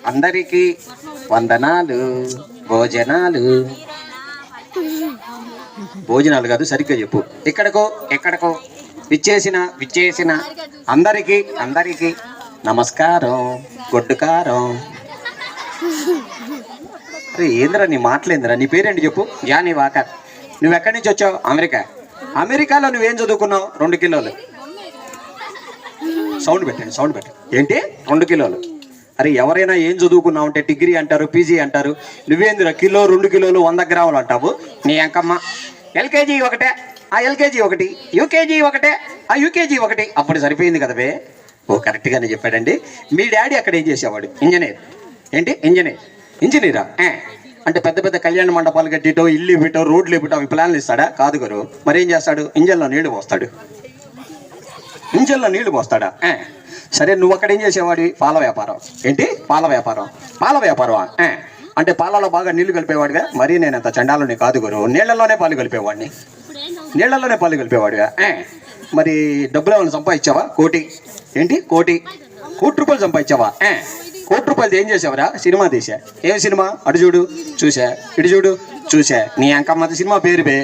అందరికీ వందనాలు. భోజనాలు భోజనాలు కాదు, సరిగ్గా చెప్పు. ఎక్కడికో విచ్చేసిన అందరికీ నమస్కారం. గొడ్డుకారం. అరే ఏంద్రా నీ మాటలేందిరా? నీ పేరేంటి చెప్పు. Johnnie Walker. నువ్వు ఎక్కడి నుంచి వచ్చావు? అమెరికాలో నువ్వేం చదువుకున్నావు? 2 కిలోలు. సౌండ్ పెట్టండి. ఏంటి 2 కిలోలు? అరే ఎవరైనా ఏం చదువుకున్నావు అంటే డిగ్రీ అంటారు, పీజీ అంటారు. నువ్వేందిరా కిలో 2 కిలోలు 100 గ్రాములు అంటావు? నీ అంకమ్మ. ఎల్కేజీ ఒకటే, ఆ ఎల్కేజీ ఒకటి. యూకేజీ ఒకటే, ఆ యూకేజీ ఒకటి. అప్పుడు సరిపోయింది కదా బే. ఓ కరెక్ట్గానే చెప్పాడండి. మీ డాడీ అక్కడ ఏం చేసేవాడు? ఇంజనీర్. ఏంటి ఇంజనీరా? అంటే పెద్ద పెద్ద కళ్యాణ మండపాలు కట్టిటో, ఇల్లు ఇవ్వటో, రోడ్లు ఇవ్వటో అవి ప్లాన్లు ఇస్తాడా? కాదు గారు. మరి ఏం చేస్తాడు? ఇంజన్లో నీళ్లు పోస్తాడా? సరే నువ్వు అక్కడ ఏం చేసేవాడి? పాల వ్యాపారం. ఏంటి పాల వ్యాపారం? అంటే పాలలో బాగా నీళ్లు కలిపేవాడుగా. మరి నేను అంత చండాలని కాదు గురు. నీళ్లలోనే పాలు కలిపేవాడుగా. మరి డబ్బులు ఏమైనా సంపాదించావా? కోటి రూపాయలు సంపాదించావా? కోటి రూపాయలు ఏం చేసావరా? సినిమా తీసా. ఏం సినిమా? అటు చూడు చూసా, ఇటు చూడు చూసా. నీ అంకమ్మది సినిమా పేరు బే.